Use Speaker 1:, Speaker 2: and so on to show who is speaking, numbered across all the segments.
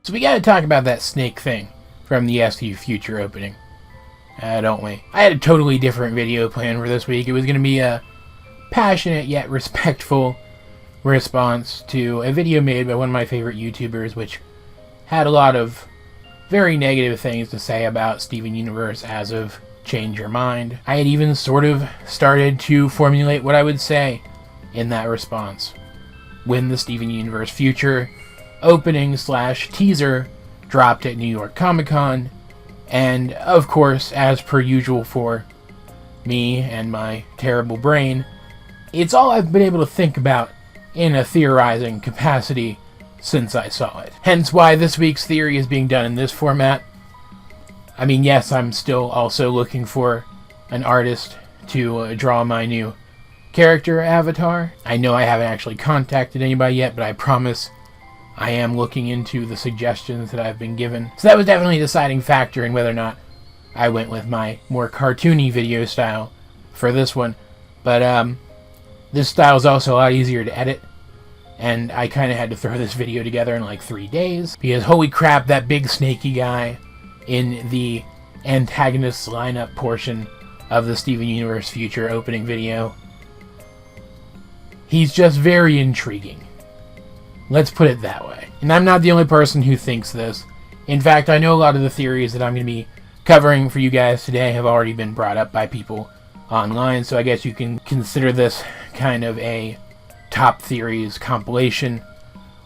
Speaker 1: So we gotta talk about that snake thing from the SU Future opening, don't we? I had a totally different video planned for this week. It was gonna be a passionate yet respectful response to a video made by one of my favorite YouTubers, which had a lot of very negative things to say about Steven Universe as of Change Your Mind. I had even sort of started to formulate what I would say in that response when the Steven Universe Future opening / teaser dropped at New York Comic Con. And of course, as per usual for me and my terrible brain, it's all I've been able to think about in a theorizing capacity since I saw it. Hence why this week's theory is being done in this format. I mean, yes, I'm still also looking for an artist to draw my new character avatar. I know I haven't actually contacted anybody yet, but I promise I am looking into the suggestions that I've been given. So that was definitely a deciding factor in whether or not I went with my more cartoony video style for this one. But this style is also a lot easier to edit, and I kind of had to throw this video together in like 3 days, because holy crap, that big snaky guy in the antagonists lineup portion of the Steven Universe Future opening video, he's just very intriguing. Let's put it that way. And I'm not the only person who thinks this. In fact, I know a lot of the theories that I'm going to be covering for you guys today have already been brought up by people online, so I guess you can consider this kind of a top theories compilation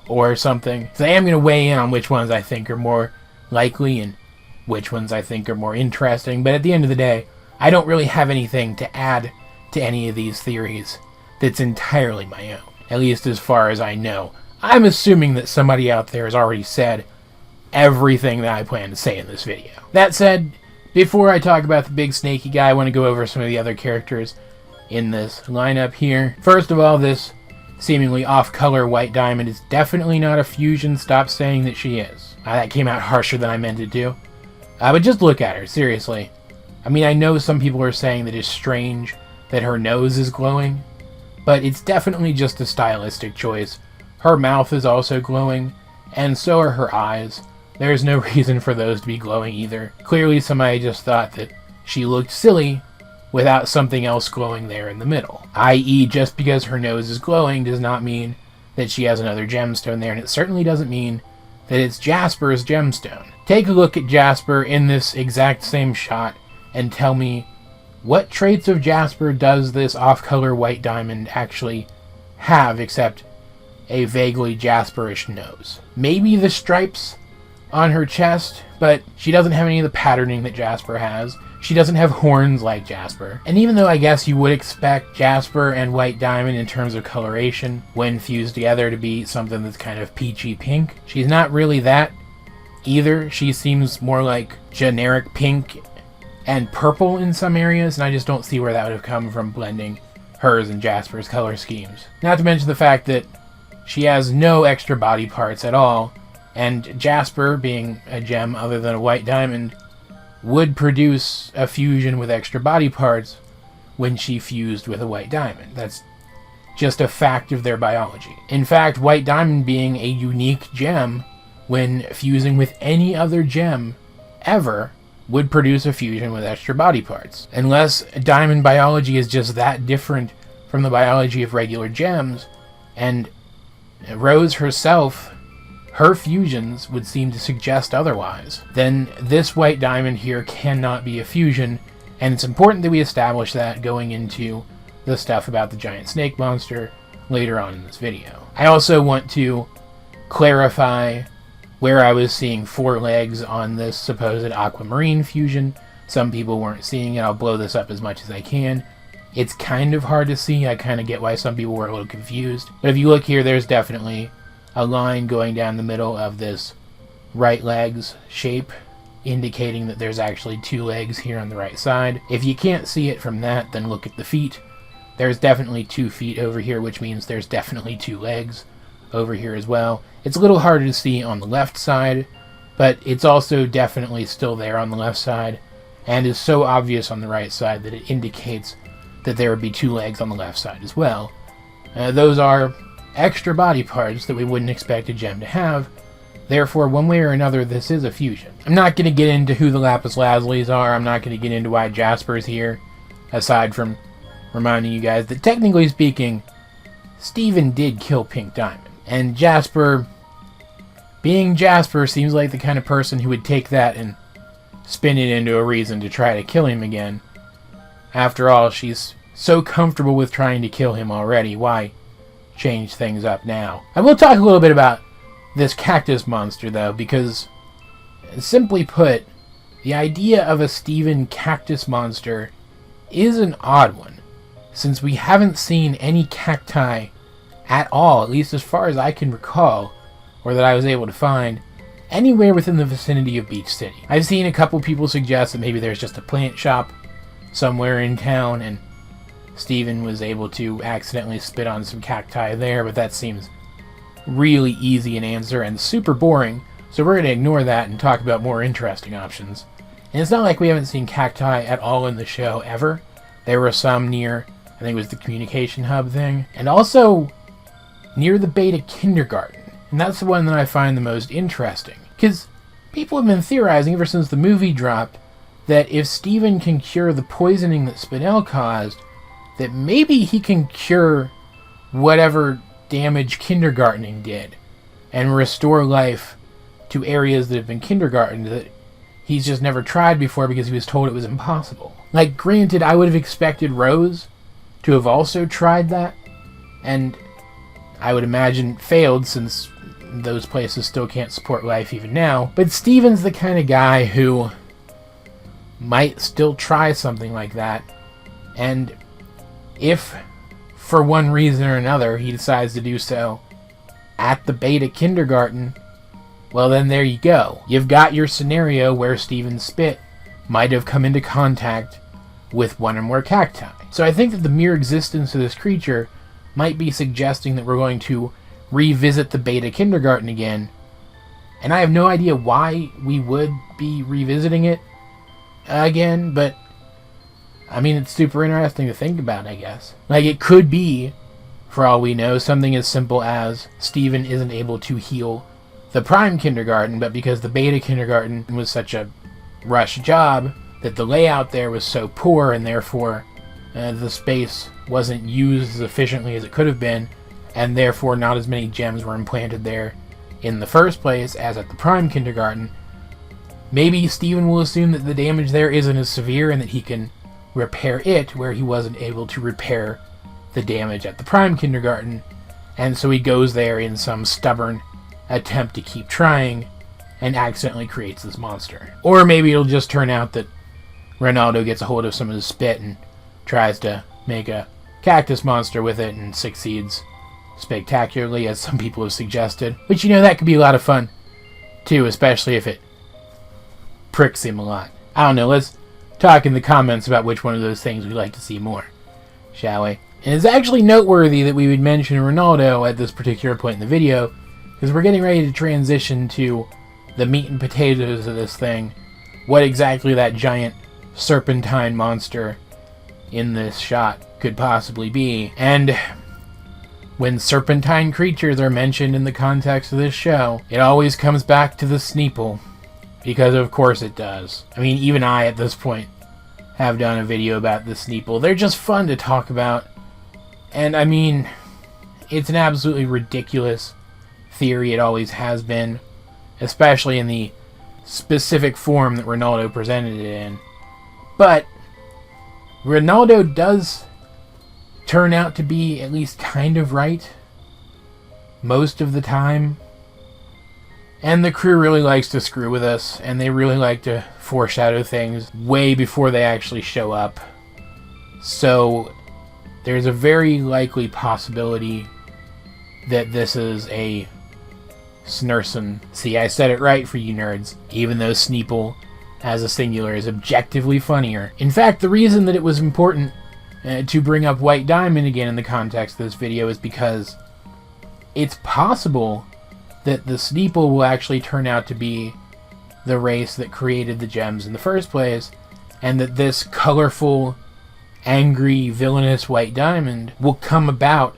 Speaker 1: or something. So I am going to weigh in on which ones I think are more likely and which ones I think are more interesting, but at the end of the day, I don't really have anything to add to any of these theories that's entirely my own, at least as far as I know. I'm assuming that somebody out there has already said everything that I plan to say in this video. That said, before I talk about the big snaky guy, I want to go over some of the other characters in this lineup here. First of all, this seemingly off-color white diamond is definitely not a fusion. Stop saying that she is. That came out harsher than I meant it to. But just look at her, seriously. I mean, I know some people are saying that it's strange that her nose is glowing, but it's definitely just a stylistic choice. Her mouth is also glowing, and so are her eyes. There's no reason for those to be glowing either. Clearly somebody just thought that she looked silly without something else glowing there in the middle. I.e., just because her nose is glowing does not mean that she has another gemstone there, and it certainly doesn't mean that it's Jasper's gemstone. Take a look at Jasper in this exact same shot and tell me what traits of Jasper does this off-color white diamond actually have except a vaguely Jasperish nose. Maybe the stripes on her chest, but she doesn't have any of the patterning that Jasper has. She doesn't have horns like Jasper. And even though I guess you would expect Jasper and White Diamond in terms of coloration when fused together to be something that's kind of peachy pink, she's not really that either. She seems more like generic pink and purple in some areas, and I just don't see where that would have come from blending hers and Jasper's color schemes. Not to mention the fact that she has no extra body parts at all, and Jasper, being a gem other than a white diamond, would produce a fusion with extra body parts when she fused with a white diamond. That's just a fact of their biology. In fact, white diamond being a unique gem, when fusing with any other gem ever, would produce a fusion with extra body parts. Unless diamond biology is just that different from the biology of regular gems, and Rose herself, her fusions would seem to suggest otherwise, then this white diamond here cannot be a fusion, and it's important that we establish that going into the stuff about the giant snake monster later on in this video. I also want to clarify where I was seeing 4 legs on this supposed aquamarine fusion. Some people weren't seeing it. I'll blow this up as much as I can. It's kind of hard to see. I kind of get why some people were a little confused. But if you look here, there's definitely a line going down the middle of this right legs shape, indicating that there's actually 2 legs here on the right side. If you can't see it from that, then look at the feet. There's definitely 2 feet over here, which means there's definitely 2 legs over here as well. It's a little harder to see on the left side, but it's also definitely still there on the left side, and is so obvious on the right side that it indicates that there would be 2 legs on the left side as well. Those are extra body parts that we wouldn't expect a gem to have, Therefore, one way or another, this is a fusion. I'm not going to get into who the Lapis Lazulis are. I'm not going to get into why Jasper's here, aside from reminding you guys that technically speaking, Steven did kill Pink Diamond. And Jasper, being Jasper, seems like the kind of person who would take that and spin it into a reason to try to kill him again. After all, she's so comfortable with trying to kill him already. Why change things up now? I will talk a little bit about this cactus monster, though, because, simply put, the idea of a Steven cactus monster is an odd one, since we haven't seen any cacti at all, at least as far as I can recall, or that I was able to find, anywhere within the vicinity of Beach City. I've seen a couple people suggest that maybe there's just a plant shop somewhere in town, and Steven was able to accidentally spit on some cacti there, but that seems really easy an answer and super boring, so we're going to ignore that and talk about more interesting options. And it's not like we haven't seen cacti at all in the show, ever. There were some near, I think it was the communication hub thing, and also near the Beta Kindergarten, and that's the one that I find the most interesting, because people have been theorizing ever since the movie dropped that if Steven can cure the poisoning that Spinel caused, that maybe he can cure whatever damage kindergartening did and restore life to areas that have been kindergartened that he's just never tried before because he was told it was impossible. Like, granted, I would have expected Rose to have also tried that, and I would imagine failed, since those places still can't support life even now. But Steven's the kind of guy who might still try something like that, and if for one reason or another he decides to do so at the Beta Kindergarten, well then there you go. You've got your scenario where Steven's spit might have come into contact with one or more cacti. So I think that the mere existence of this creature might be suggesting that we're going to revisit the Beta Kindergarten again, and I have no idea why we would be revisiting it again, but I mean, it's super interesting to think about, I guess. Like, it could be, for all we know, something as simple as Steven isn't able to heal the Prime Kindergarten, but because the Beta Kindergarten was such a rush job, that the layout there was so poor, and therefore the space wasn't used as efficiently as it could have been, and therefore not as many gems were implanted there in the first place as at the Prime Kindergarten. Maybe Steven will assume that the damage there isn't as severe and that he can repair it where he wasn't able to repair the damage at the Prime Kindergarten, and so he goes there in some stubborn attempt to keep trying and accidentally creates this monster. Or maybe it'll just turn out that Ronaldo gets a hold of some of his spit and tries to make a cactus monster with it and succeeds spectacularly, as some people have suggested. But you know, that could be a lot of fun too, especially if it pricks him a lot. I don't know, let's talk in the comments about which one of those things we'd like to see more, shall we? And it's actually noteworthy that we would mention Ronaldo at this particular point in the video, because we're getting ready to transition to the meat and potatoes of this thing, what exactly that giant serpentine monster in this shot could possibly be. And when serpentine creatures are mentioned in the context of this show, it always comes back to the Sneeple, because of course it does. I mean, even I at this point have done a video about the Sneeple. They're just fun to talk about, and I mean, it's an absolutely ridiculous theory. It always has been, especially in the specific form that Ronaldo presented it in. But Ronaldo does turn out to be at least kind of right most of the time. And the crew really likes to screw with us, and they really like to foreshadow things way before they actually show up. So there's a very likely possibility that this is a Snurson. See, I said it right for you nerds, even though Sneeple as a singular is objectively funnier. In fact, the reason that it was important to bring up White Diamond again in the context of this video is because it's possible that the Sneeple will actually turn out to be the race that created the gems in the first place, and that this colorful, angry, villainous White Diamond will come about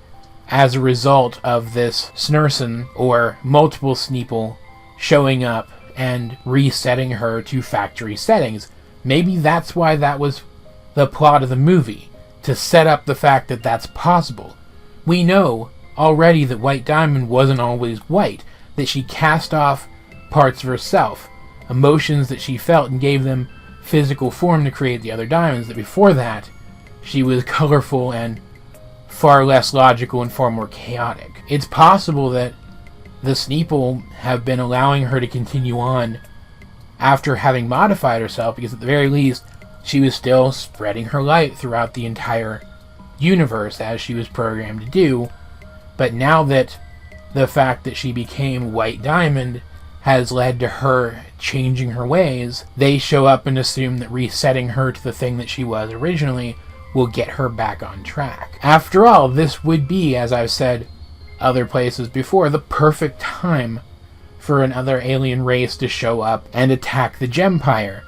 Speaker 1: as a result of this Snurson, or multiple Sneeple, showing up and resetting her to factory settings. Maybe that's why that was the plot of the movie, to set up the fact that that's possible. We know already that White Diamond wasn't always white, that she cast off parts of herself, emotions that she felt, and gave them physical form to create the other diamonds, that before that she was colorful and far less logical and far more chaotic. It's possible that the Sneeple have been allowing her to continue on after having modified herself, because at the very least she was still spreading her light throughout the entire universe as she was programmed to do. But now that the fact that she became White Diamond has led to her changing her ways, they show up and assume that resetting her to the thing that she was originally will get her back on track. After all, this would be, as I've said other places before, the perfect time for another alien race to show up and attack the Gempire.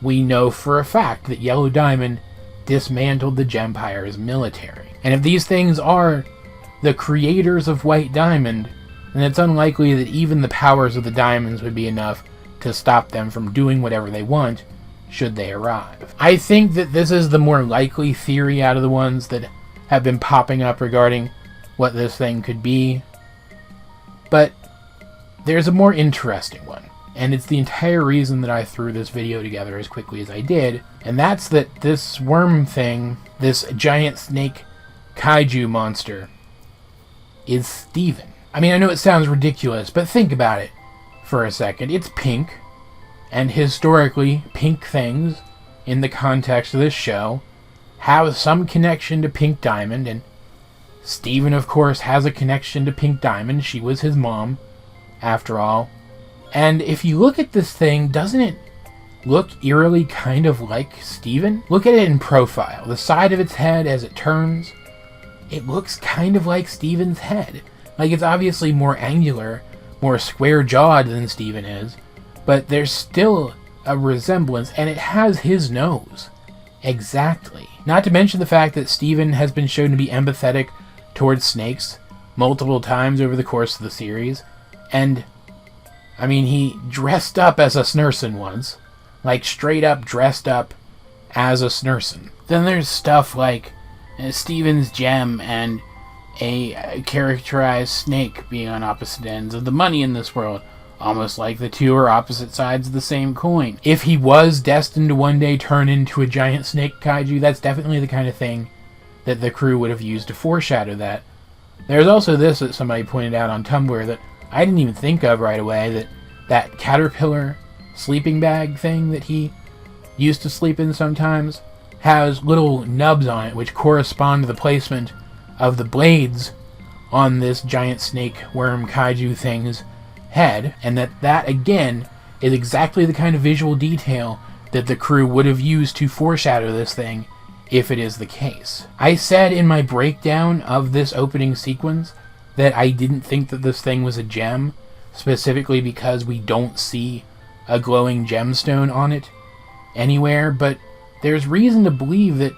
Speaker 1: We know for a fact that Yellow Diamond dismantled the Gempire's military. And if these things are the creators of White Diamond, then it's unlikely that even the powers of the diamonds would be enough to stop them from doing whatever they want, should they arrive. I think that this is the more likely theory out of the ones that have been popping up regarding what this thing could be. But there's a more interesting one, and it's the entire reason that I threw this video together as quickly as I did, and that's that this worm thing, this giant snake kaiju monster, is Steven. I mean, I know it sounds ridiculous, but think about it for a second. It's pink, and historically, pink things, in the context of this show, have some connection to Pink Diamond, and Steven, of course, has a connection to Pink Diamond. She was his mom, after all. And if you look at this thing, doesn't it look eerily kind of like Steven? Look at it in profile. The side of its head as it turns, it looks kind of like Steven's head. Like, it's obviously more angular, more square-jawed than Steven is, but there's still a resemblance, and it has his nose. Exactly. Not to mention the fact that Steven has been shown to be empathetic towards snakes multiple times over the course of the series, and, I mean, he dressed up as a Snursen once. Like, straight up dressed up as a Snursen. Then there's stuff like Steven's gem and a characterized snake being on opposite ends of the money in this world, almost like the two are opposite sides of the same coin. If he was destined to one day turn into a giant snake kaiju, that's definitely the kind of thing that the crew would have used to foreshadow that. There's also this that somebody pointed out on Tumblr that I didn't even think of right away, that caterpillar sleeping bag thing that he used to sleep in sometimes has little nubs on it which correspond to the placement of the blades on this giant snake worm kaiju thing's head, and that again is exactly the kind of visual detail that the crew would have used to foreshadow this thing if it is the case. I said in my breakdown of this opening sequence that I didn't think that this thing was a gem, specifically because we don't see a glowing gemstone on it anywhere, but there's reason to believe that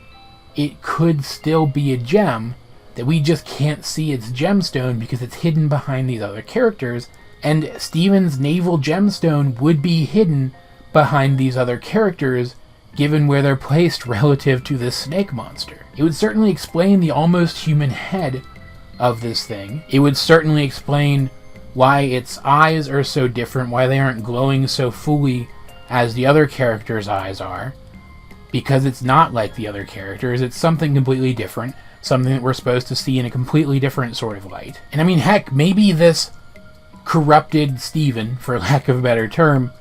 Speaker 1: it could still be a gem, that we just can't see its gemstone because it's hidden behind these other characters, and Steven's naval gemstone would be hidden behind these other characters given where they're placed relative to this snake monster. It would certainly explain the almost human head of this thing. It would certainly explain why its eyes are so different, why they aren't glowing so fully as the other characters' eyes are, because it's not like the other characters. It's something completely different, something that we're supposed to see in a completely different sort of light. And I mean, heck, maybe this corrupted Steven, for lack of a better term,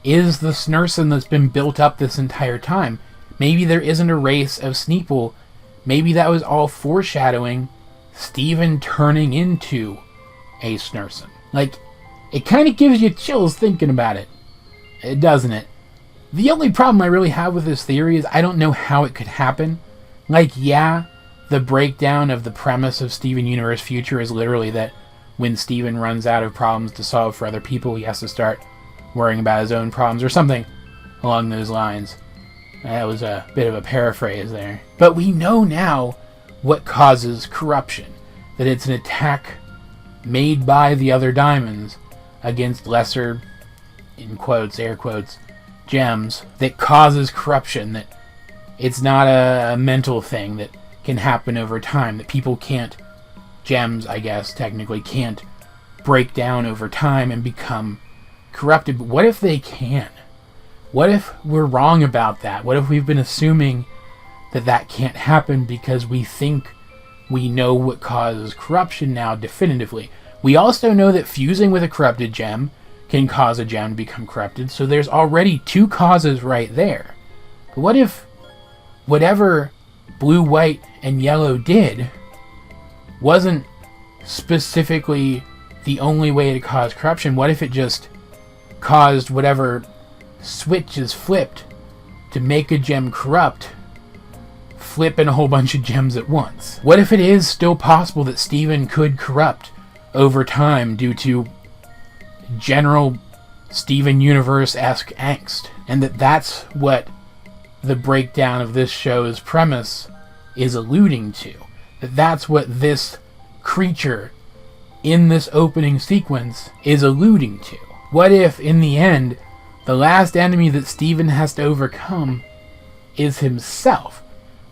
Speaker 1: is the Snursen that's been built up this entire time. Maybe there isn't a race of Sneeple. Maybe that was all foreshadowing Steven turning into a Snursen. Like, it kind of gives you chills thinking about it, doesn't it? The only problem I really have with this theory is I don't know how it could happen. Like, yeah, the breakdown of the premise of Steven Universe Future is literally that when Steven runs out of problems to solve for other people, he has to start worrying about his own problems, or something along those lines. That was a bit of a paraphrase there. But we know now what causes corruption. That it's an attack made by the other diamonds against lesser, in quotes, air quotes, gems that causes corruption, that it's not a mental thing that can happen over time, that people can't, gems, I guess, technically can't break down over time and become corrupted. But what if they can? What if we're wrong about that? What if we've been assuming that that can't happen because we think we know what causes corruption now definitively? We also know that fusing with a corrupted gem can cause a gem to become corrupted, so there's already two causes right there. But what if whatever blue, white, and yellow did wasn't specifically the only way to cause corruption? What if it just caused whatever switch is flipped to make a gem corrupt, flipping a whole bunch of gems at once? What if it is still possible that Steven could corrupt over time due to general Steven Universe-esque angst, and that's what the breakdown of this show's premise is alluding to? That's what this creature in this opening sequence is alluding to. What if, in the end, the last enemy that Steven has to overcome is himself?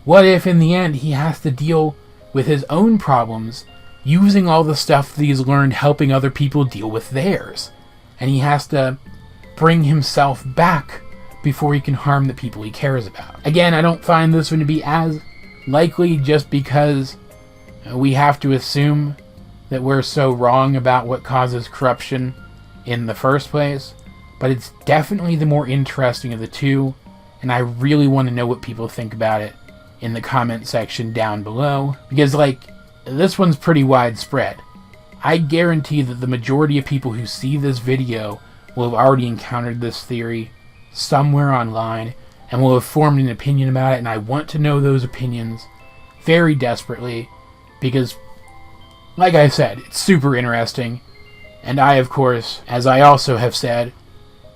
Speaker 1: What if, in the end, he has to deal with his own problems using all the stuff that he's learned helping other people deal with theirs? And he has to bring himself back before he can harm the people he cares about. Again, I don't find this one to be as likely just because we have to assume that we're so wrong about what causes corruption in the first place, but it's definitely the more interesting of the two, and I really want to know what people think about it in the comment section down below, because, like, this one's pretty widespread. I guarantee that the majority of people who see this video will have already encountered this theory somewhere online and will have formed an opinion about it, and I want to know those opinions very desperately because, like I said, it's super interesting, and I, of course, as I also have said,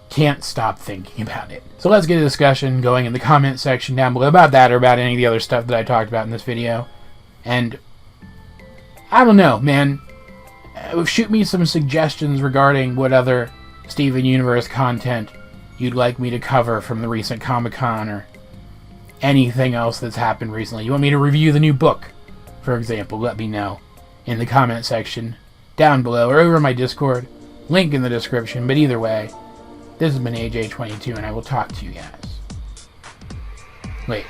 Speaker 1: can't stop thinking about it. So let's get a discussion going in the comment section down below about that or about any of the other stuff that I talked about in this video. And I don't know, man. Shoot me some suggestions regarding what other Steven Universe content you'd like me to cover from the recent Comic-Con or anything else that's happened recently. You want me to review the new book, for example? Let me know in the comment section down below or over my Discord. Link in the description. But either way, this has been AJ22, and I will talk to you guys later.